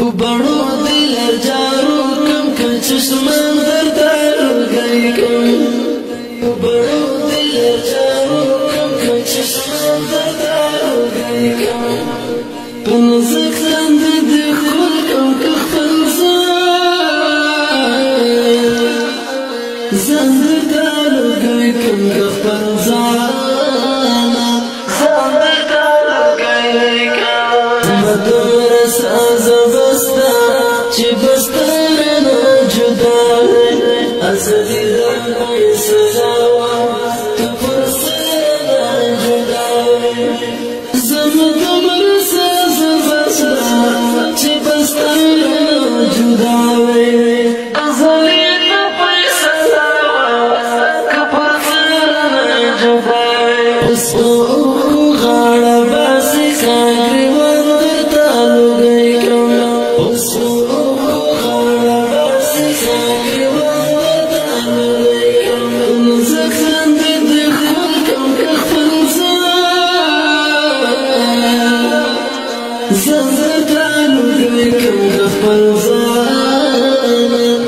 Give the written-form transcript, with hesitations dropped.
بڑو دل جارو کم کم چشمان دردارو گئی کم بڑو دل جارو کم کم چشمان دردارو گئی کم پنزک زند دخول کم کخفل زند دارو گئی کم کخفل أزلي ذنبي سلاوة تفرسنا جداوي زمد مرسى زبسنا تبستنا جداوي أزلي ذنبي سلاوة تفرسنا جداوي اسمو غاڑا باسي ساكري وندر تالو گئی کم اسمو غاڑا باسي ساكري زندانو گئی کم کخپل زانا